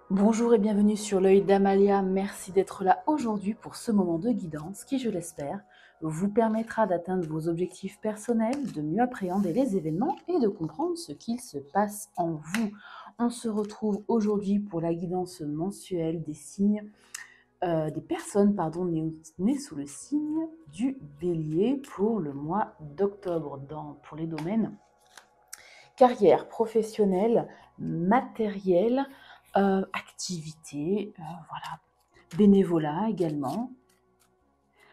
Bonjour et bienvenue sur l'œil d'Amalia. Merci d'être là aujourd'hui pour ce moment de guidance qui, je l'espère, vous permettra d'atteindre vos objectifs personnels, de mieux appréhender les événements et de comprendre ce qu'il se passe en vous. On se retrouve aujourd'hui pour la guidance mensuelle des signes, des personnes nées sous le signe du Bélier pour le mois d'octobre pour les domaines carrière professionnelle, matériel, activité, voilà, bénévolat également.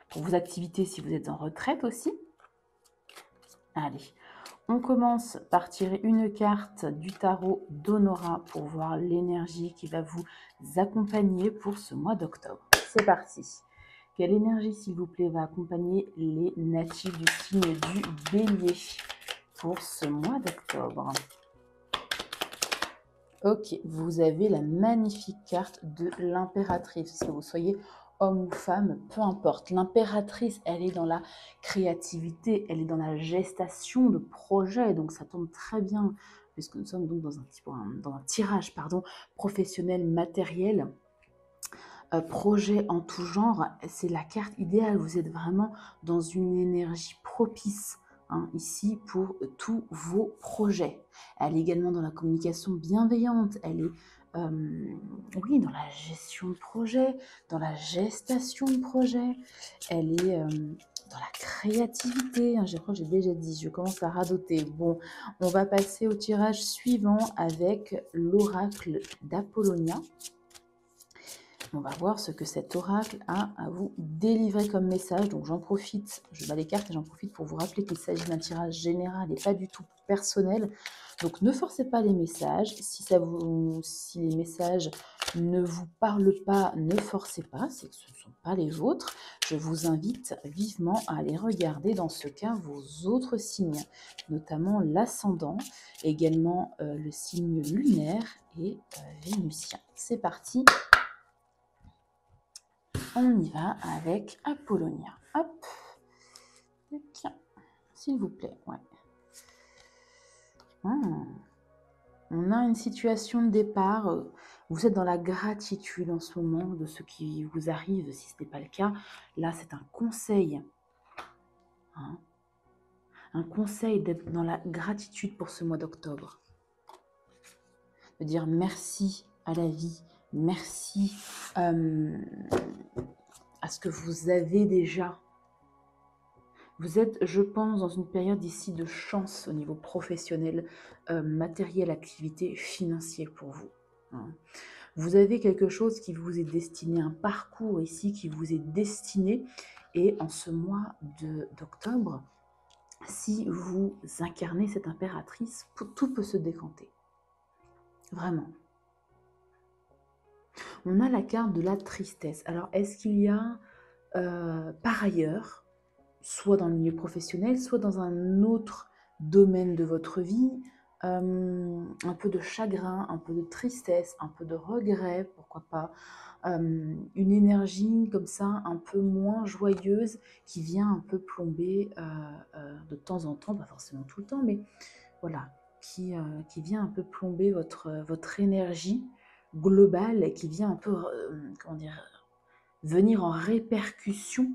Pour vos activités, si vous êtes en retraite aussi. Allez, on commence par tirer une carte du tarot d'Honora pour voir l'énergie qui va vous accompagner pour ce mois d'octobre. C'est parti. Quelle énergie, s'il vous plaît, va accompagner les natifs du signe du Bélier pour ce mois d'octobre? Ok, vous avez la magnifique carte de l'impératrice, que vous soyez homme ou femme, peu importe. L'impératrice, elle est dans la créativité, elle est dans la gestation de projets, donc ça tombe très bien, puisque nous sommes donc dans un tirage professionnel, matériel, projet en tout genre. C'est la carte idéale, vous êtes vraiment dans une énergie propice ici pour tous vos projets. Elle est également dans la communication bienveillante, elle est oui, dans la gestion de projet, dans la gestation de projet, elle est dans la créativité, je crois que j'ai déjà dit, je commence à radoter. Bon, on va passer au tirage suivant avec l'oracle d'Apollonia. On va voir ce que cet oracle a à vous délivrer comme message. Donc j'en profite, je bats les cartes et j'en profite pour vous rappeler qu'il s'agit d'un tirage général et pas du tout personnel. Donc ne forcez pas les messages. Si les messages ne vous parlent pas, ne forcez pas, c'est que ce ne sont pas les vôtres. Je vous invite vivement à aller regarder dans ce cas vos autres signes, notamment l'ascendant, également le signe lunaire et vénusien. C'est parti. On y va avec Apollonia. Hop. S'il vous plaît. Ouais. On a une situation de départ. Vous êtes dans la gratitude en ce moment de ce qui vous arrive. Si ce n'est pas le cas, là, c'est un conseil. Un conseil d'être dans la gratitude pour ce mois d'octobre. De dire merci à la vie. Merci à ce que vous avez déjà. Vous êtes, je pense, dans une période ici de chance au niveau professionnel, matériel, activité, financier pour vous. Vous avez quelque chose qui vous est destiné, un parcours ici qui vous est destiné. Et en ce mois d'octobre, si vous incarnez cette impératrice, tout peut se décanter. Vraiment. On a la carte de la tristesse. Alors, est-ce qu'il y a, par ailleurs, soit dans le milieu professionnel, soit dans un autre domaine de votre vie, un peu de chagrin, un peu de tristesse, un peu de regret, pourquoi pas, une énergie comme ça, un peu moins joyeuse, qui vient un peu plomber de temps en temps, pas forcément tout le temps, mais voilà, qui vient un peu plomber votre énergie globale, et qui vient un peu, venir en répercussion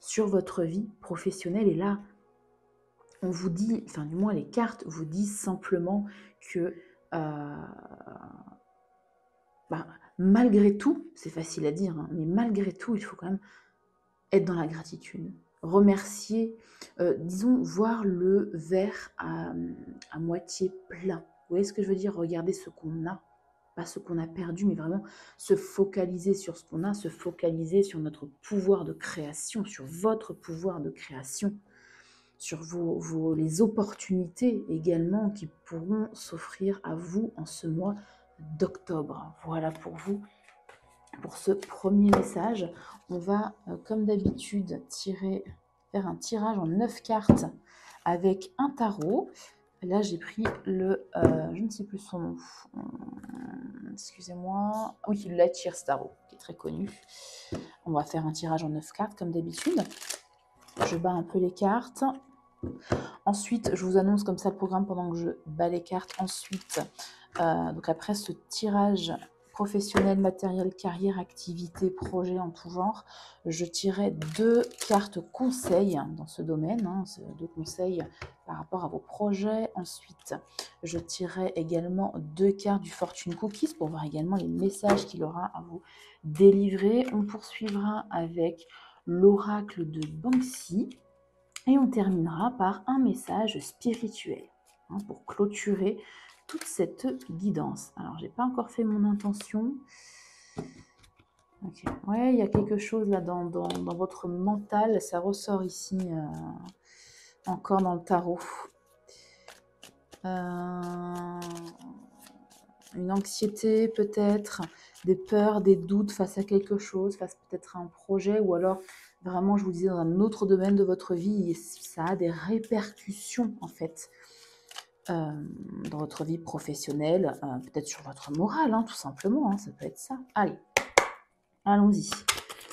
sur votre vie professionnelle. Et là, on vous dit, enfin du moins les cartes vous disent simplement que malgré tout, c'est facile à dire, mais malgré tout, il faut quand même être dans la gratitude. Remercier, disons, voir le verre à moitié plein. Vous voyez ce que je veux dire? Regarder ce qu'on a, pas ce qu'on a perdu, mais vraiment se focaliser sur ce qu'on a, se focaliser sur notre pouvoir de création, sur votre pouvoir de création, sur les opportunités également qui pourront s'offrir à vous en ce mois d'octobre. Voilà pour vous, pour ce premier message. On va, comme d'habitude, faire un tirage en 9 cartes avec un tarot. Là, j'ai pris je ne sais plus son nom, excusez-moi, oui, le Lightyear Tarot, qui est très connu. On va faire un tirage en 9 cartes, comme d'habitude. Je bats un peu les cartes. Ensuite, je vous annonce comme ça le programme pendant que je bats les cartes. Ensuite, donc après ce tirage professionnel, matériel, carrière, activité, projet en tout genre. Je tirais 2 cartes conseils dans ce domaine, 2 conseils par rapport à vos projets. Ensuite, je tirais également 2 cartes du Fortune Cookies pour voir également les messages qu'il aura à vous délivrer. On poursuivra avec l'oracle de Banksy et on terminera par un message spirituel pour clôturer toute cette guidance. Alors, j'ai pas encore fait mon intention. Ok, ouais, il y a quelque chose là dans votre mental, ça ressort ici encore dans le tarot. Une anxiété peut-être, des peurs, des doutes face à quelque chose, face peut-être à un projet, ou alors vraiment, je vous disais, dans un autre domaine de votre vie, et ça a des répercussions en fait dans votre vie professionnelle, peut-être sur votre morale, tout simplement, ça peut être ça. Allez, allons-y.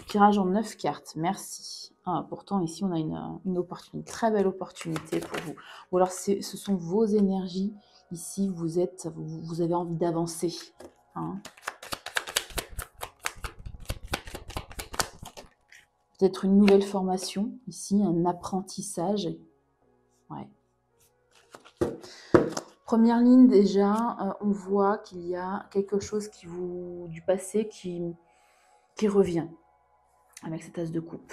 Tirage en 9 cartes, merci. Pourtant, ici, on a une opportunité, une très belle opportunité pour vous. Ou alors, ce sont vos énergies. Ici, vous avez envie d'avancer. Peut-être une nouvelle formation, ici, un apprentissage. Ouais. Première ligne, déjà, on voit qu'il y a quelque chose du passé qui revient avec cette as de coupe.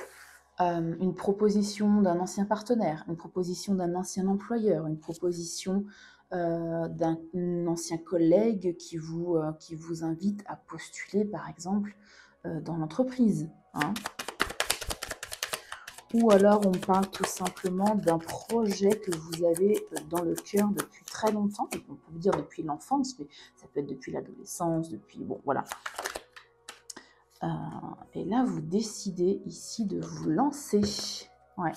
Une proposition d'un ancien partenaire, une proposition d'un ancien employeur, une proposition d'un ancien collègue qui vous invite à postuler, par exemple, dans l'entreprise. Ou alors on parle tout simplement d'un projet que vous avez dans le cœur depuis très longtemps, on peut dire depuis l'enfance, mais ça peut être depuis l'adolescence, depuis... Bon, voilà. Et là, vous décidez ici de vous lancer. Ouais.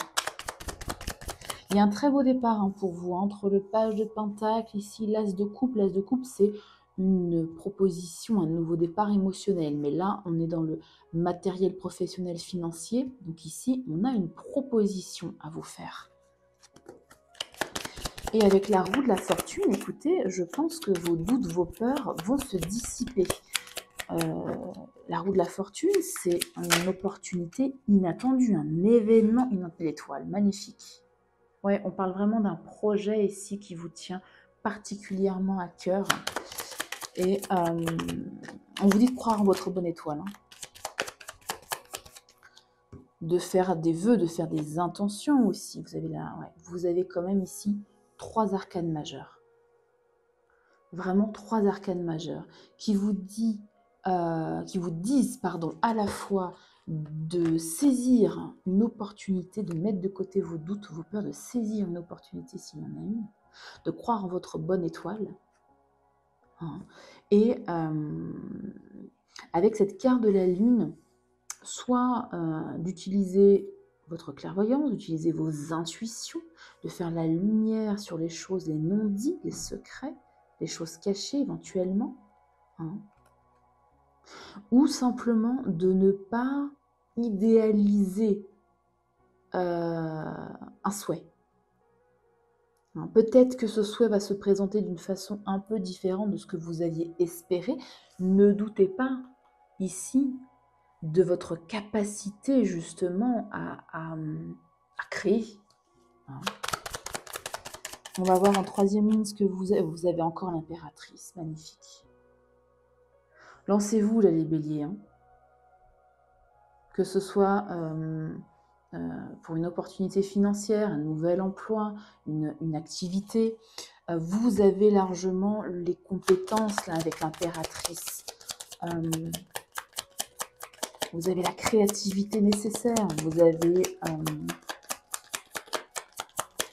Il y a un très beau départ pour vous, entre le page de pentacle, ici l'as de coupe. L'as de coupe, c'est une proposition, un nouveau départ émotionnel. Mais là, on est dans le matériel professionnel financier. Donc ici, on a une proposition à vous faire. Et avec la roue de la fortune, écoutez, je pense que vos doutes, vos peurs vont se dissiper. La roue de la fortune, c'est une opportunité inattendue, un événement inattendu. L'étoile, magnifique. Ouais, on parle vraiment d'un projet ici qui vous tient particulièrement à cœur. Et on vous dit de croire en votre bonne étoile. De faire des vœux, de faire des intentions aussi. Vous avez quand même ici 3 arcanes majeures. Vraiment 3 arcanes majeures qui vous disent à la fois de saisir une opportunité, de mettre de côté vos doutes, vos peurs, de saisir une opportunité s'il y en a une, de croire en votre bonne étoile. Et avec cette carte de la lune, soit d'utiliser votre clairvoyance, d'utiliser vos intuitions, de faire la lumière sur les choses, les non-dits, les secrets, les choses cachées éventuellement, ou simplement de ne pas idéaliser un souhait. Peut-être que ce souhait va se présenter d'une façon un peu différente de ce que vous aviez espéré. Ne doutez pas ici de votre capacité justement à créer. On va voir en 3e ligne ce que vous avez encore l'impératrice, magnifique. Lancez-vous là les béliers, que ce soit pour une opportunité financière, un nouvel emploi, une activité. Vous avez largement les compétences là avec l'impératrice. Vous avez la créativité nécessaire, vous avez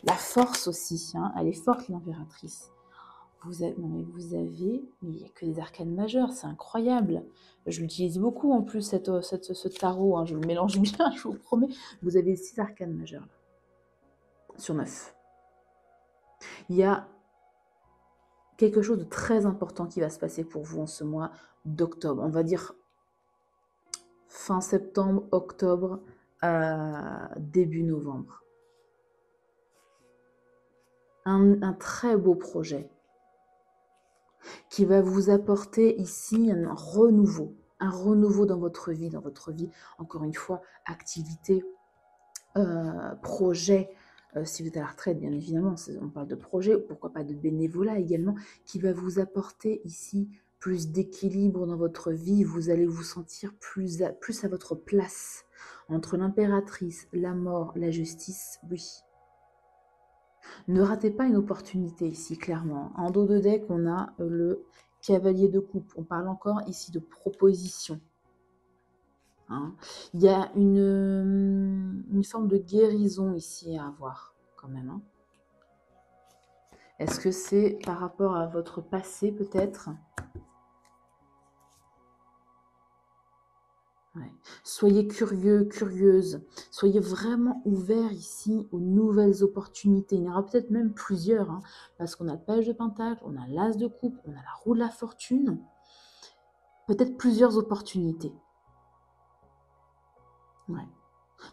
la force aussi, elle est forte l'impératrice. Mais il n'y a que des arcanes majeures, c'est incroyable. Je l'utilise beaucoup en plus, ce tarot, je le mélange bien, je vous promets. Vous avez 6 arcanes majeures là, sur 9. Il y a quelque chose de très important qui va se passer pour vous en ce mois d'octobre. On va dire fin septembre, octobre, début novembre. Un très beau projet. qui va vous apporter ici un renouveau dans votre vie, encore une fois, activité, projet, si vous êtes à la retraite, bien évidemment, on parle de projet, ou pourquoi pas de bénévolat également, qui va vous apporter ici plus d'équilibre dans votre vie. Vous allez vous sentir plus à votre place. Entre l'impératrice, la mort, la justice, oui. Ne ratez pas une opportunité ici, clairement. En dos de deck, on a le cavalier de coupe. On parle encore ici de proposition. Hein. Il y a une forme de guérison ici à avoir, quand même. Hein. Est-ce que c'est par rapport à votre passé, peut-être? Ouais. Soyez curieux, curieuse. Soyez vraiment ouverts ici aux nouvelles opportunités. Il y en aura peut-être même plusieurs, hein, parce qu'on a le page de pentacle, on a l'as de coupe, on a la roue de la fortune. Peut-être plusieurs opportunités. Ouais.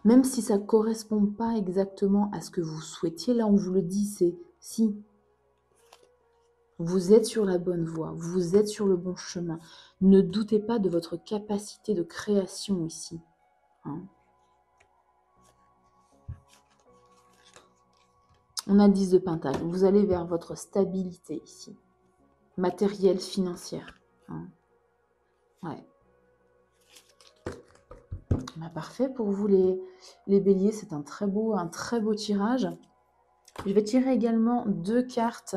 Même si ça ne correspond pas exactement à ce que vous souhaitiez, là on vous le dit, c'est si vous êtes sur la bonne voie, vous êtes sur le bon chemin. Ne doutez pas de votre capacité de création ici. Hein. On a 10 de pentacle. Vous allez vers votre stabilité ici. Matérielle, financière. Hein. Ouais. Bah, parfait pour vous les béliers. C'est un très beau tirage. Je vais tirer également 2 cartes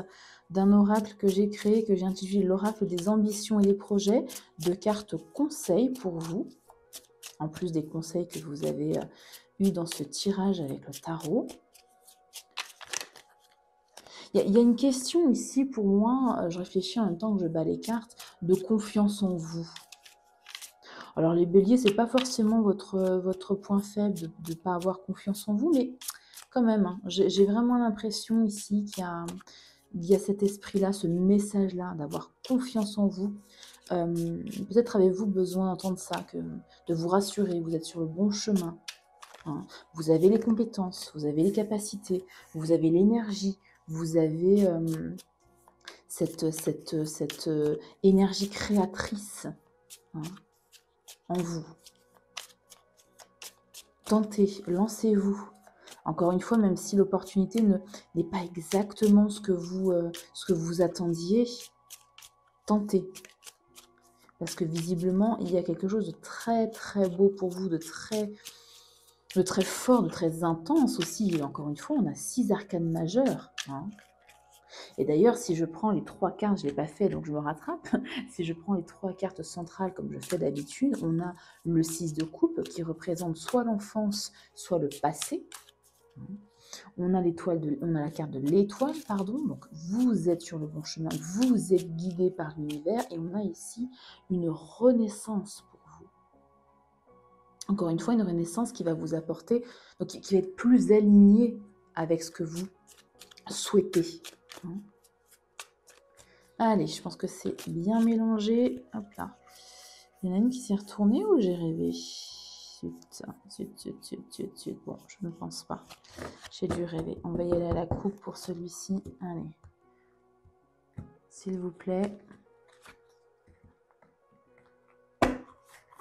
d'un oracle que j'ai créé, que j'ai intitulé l'oracle des ambitions et des projets. 2 cartes conseils pour vous, en plus des conseils que vous avez eu dans ce tirage avec le tarot. Il y a une question ici pour moi, je réfléchis en même temps que je bats les cartes, de confiance en vous. Alors les béliers, c'est pas forcément votre point faible de ne pas avoir confiance en vous, mais quand même, hein, j'ai vraiment l'impression ici qu'il y a cet esprit-là, ce message-là, d'avoir confiance en vous. Peut-être avez-vous besoin d'entendre ça, de vous rassurer, vous êtes sur le bon chemin. Hein. Vous avez les compétences, vous avez les capacités, vous avez l'énergie, vous avez cette énergie créatrice, hein, en vous. Tentez, lancez-vous. Encore une fois, même si l'opportunité n'est pas exactement ce que vous attendiez, tentez. Parce que visiblement, il y a quelque chose de très très beau pour vous, de très fort, de très intense aussi. Et encore une fois, on a 6 arcanes majeures. Hein. Et d'ailleurs, si je prends les 3 cartes, je ne l'ai pas fait, donc je me rattrape. Si je prends les 3 cartes centrales comme je fais d'habitude, on a le 6 de coupe qui représente soit l'enfance, soit le passé. On a la carte de l'étoile, pardon. Donc vous êtes sur le bon chemin, vous êtes guidé par l'univers, et on a ici une renaissance pour vous. Encore une fois, une renaissance qui va vous apporter, donc qui va être plus alignée avec ce que vous souhaitez. Allez, je pense que c'est bien mélangé. Hop là. Il y en a une qui s'est retournée ou j'ai rêvé? Zut. Bon, je ne pense pas. J'ai dû rêver. On va y aller à la coupe pour celui-ci. Allez. S'il vous plaît.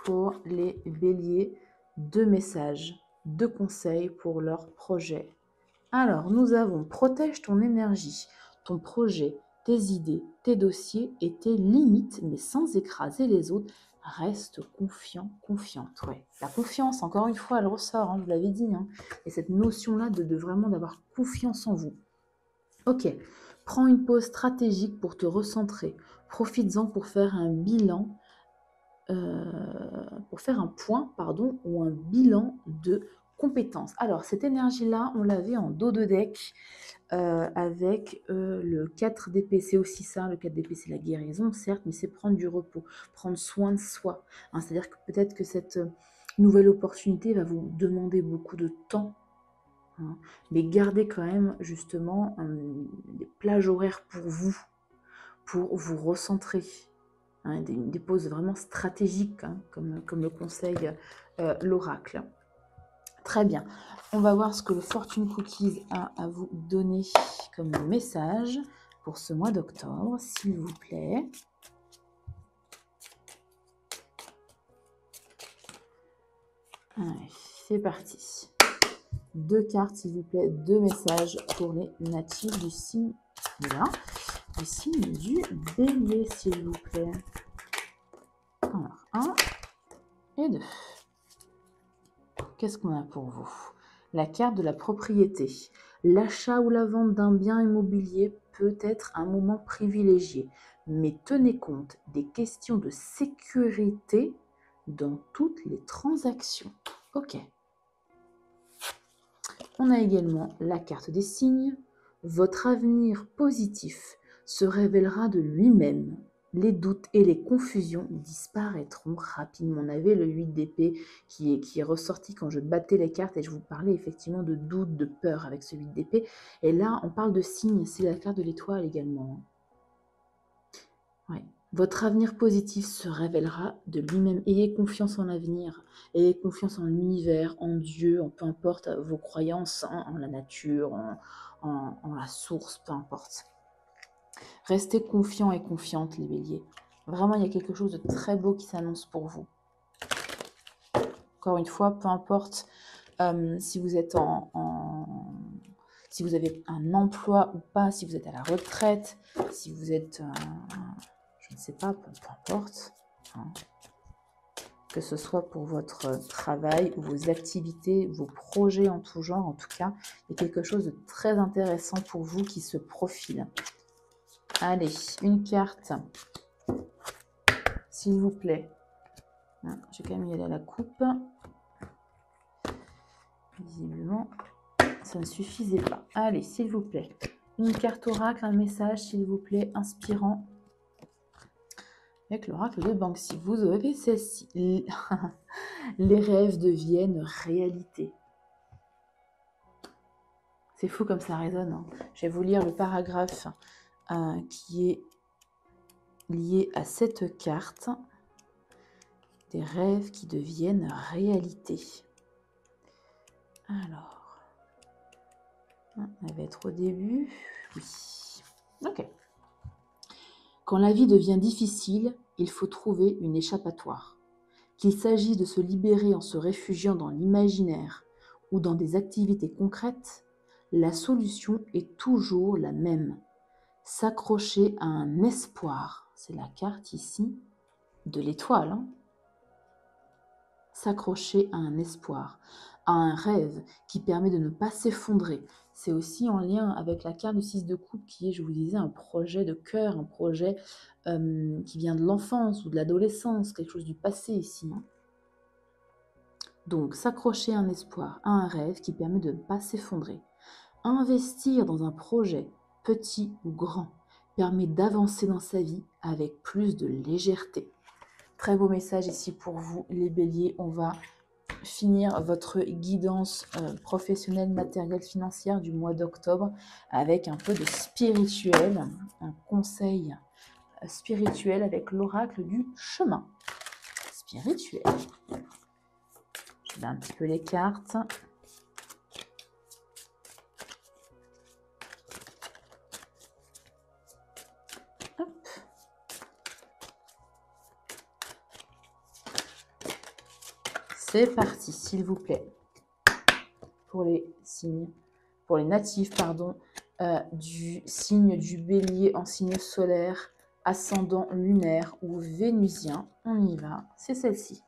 Pour les béliers, 2 messages, 2 conseils pour leur projet. Alors, nous avons: protège ton énergie, ton projet, tes idées, tes dossiers et tes limites, mais sans écraser les autres. Reste confiant, confiante. Ouais. La confiance, encore une fois, elle ressort, hein, je vous l'avais dit. Hein. Et cette notion-là de vraiment d'avoir confiance en vous. Ok, prends une pause stratégique pour te recentrer. Profites-en pour faire un bilan, ou un bilan de compétences. Alors, cette énergie-là, on l'avait en dos de deck. Avec le 4 d'épée, c'est aussi ça, le 4 d'épée c'est la guérison, certes, mais c'est prendre du repos, prendre soin de soi. Hein, c'est-à-dire que peut-être que cette nouvelle opportunité va vous demander beaucoup de temps, hein, mais gardez quand même justement des plages horaires pour vous recentrer. Hein, des pauses vraiment stratégiques, hein, comme le conseille l'oracle. Très bien. On va voir ce que le Fortune Cookies a à vous donner comme message pour ce mois d'octobre, s'il vous plaît. Allez, c'est parti. 2 cartes, s'il vous plaît, 2 messages pour les natifs du signe, là, du signe du Bélier, s'il vous plaît. Alors, 1 et 2. Qu'est-ce qu'on a pour vous? La carte de la propriété. L'achat ou la vente d'un bien immobilier peut être un moment privilégié, mais tenez compte des questions de sécurité dans toutes les transactions. Ok. On a également la carte des signes. Votre avenir positif se révélera de lui-même. Les doutes et les confusions disparaîtront rapidement. On avait le 8 d'épée qui est ressorti quand je battais les cartes et je vous parlais effectivement de doute, de peur avec ce 8 d'épée. Et là, on parle de signes. C'est la carte de l'étoile également. Ouais. Votre avenir positif se révélera de lui-même. Ayez confiance en l'avenir, ayez confiance en l'univers, en Dieu, en peu importe vos croyances, en la nature, en la source, peu importe. Restez confiants et confiantes, les béliers. Vraiment, il y a quelque chose de très beau qui s'annonce pour vous. Encore une fois, peu importe si vous êtes si vous avez un emploi ou pas, si vous êtes à la retraite, si vous êtes... je ne sais pas, peu importe, hein. Que ce soit pour votre travail ou vos activités, vos projets en tout genre, en tout cas, il y a quelque chose de très intéressant pour vous qui se profile. Allez, une carte, s'il vous plaît. J'ai quand même y aller à la coupe. Visiblement, ça ne suffisait pas. Allez, s'il vous plaît. Une carte oracle, un message, s'il vous plaît, inspirant. Avec l'oracle de Banksy, vous avez celle-ci. Les rêves deviennent réalité. C'est fou comme ça résonne. Hein. Je vais vous lire le paragraphe qui est lié à cette carte. Des rêves qui deviennent réalité. Alors, on va être au début. Oui. Ok. Quand la vie devient difficile, il faut trouver une échappatoire. Qu'il s'agisse de se libérer en se réfugiant dans l'imaginaire ou dans des activités concrètes, la solution est toujours la même. S'accrocher à un espoir. C'est la carte ici de l'étoile. Hein. S'accrocher à un espoir, à un rêve qui permet de ne pas s'effondrer. C'est aussi en lien avec la carte du 6 de coupe qui est, je vous disais, un projet de cœur, un projet qui vient de l'enfance ou de l'adolescence, quelque chose du passé ici. Hein. Donc, s'accrocher à un espoir, à un rêve qui permet de ne pas s'effondrer. Investir dans un projet, petit ou grand, permet d'avancer dans sa vie avec plus de légèreté. Très beau message ici pour vous, les béliers. On va finir votre guidance professionnelle, matérielle, financière du mois d'octobre avec un peu de spirituel, un conseil spirituel avec l'oracle du chemin. Spirituel. Je mets un petit peu les cartes. Hop. C'est parti, s'il vous plaît. Pour les signes, pour les natifs, pardon, du signe du bélier en signe solaire, ascendant lunaire ou vénusien. On y va, c'est celle-ci.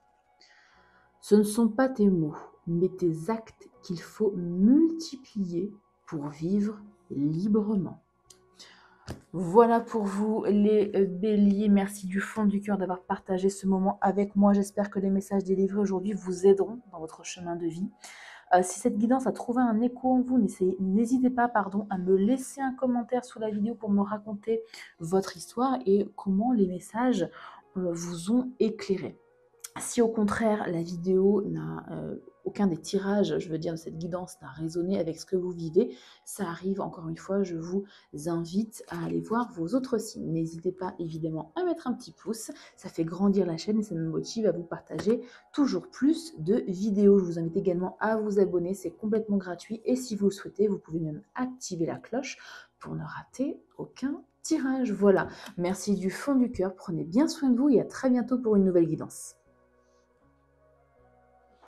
Ce ne sont pas tes mots, mais tes actes qu'il faut multiplier pour vivre librement. Voilà pour vous les béliers. Merci du fond du cœur d'avoir partagé ce moment avec moi. J'espère que les messages délivrés aujourd'hui vous aideront dans votre chemin de vie. Si cette guidance a trouvé un écho en vous, n'hésitez pas à me laisser un commentaire sous la vidéo pour me raconter votre histoire et comment les messages vous ont éclairé. Si au contraire la vidéo n'a aucun des tirages, je veux dire de cette guidance n'a résonné avec ce que vous vivez, ça arrive encore une fois, je vous invite à aller voir vos autres signes. N'hésitez pas évidemment à mettre un petit pouce, ça fait grandir la chaîne et ça me motive à vous partager toujours plus de vidéos. Je vous invite également à vous abonner, c'est complètement gratuit et si vous le souhaitez, vous pouvez même activer la cloche pour ne rater aucun tirage. Voilà. Merci du fond du cœur. Prenez bien soin de vous et à très bientôt pour une nouvelle guidance.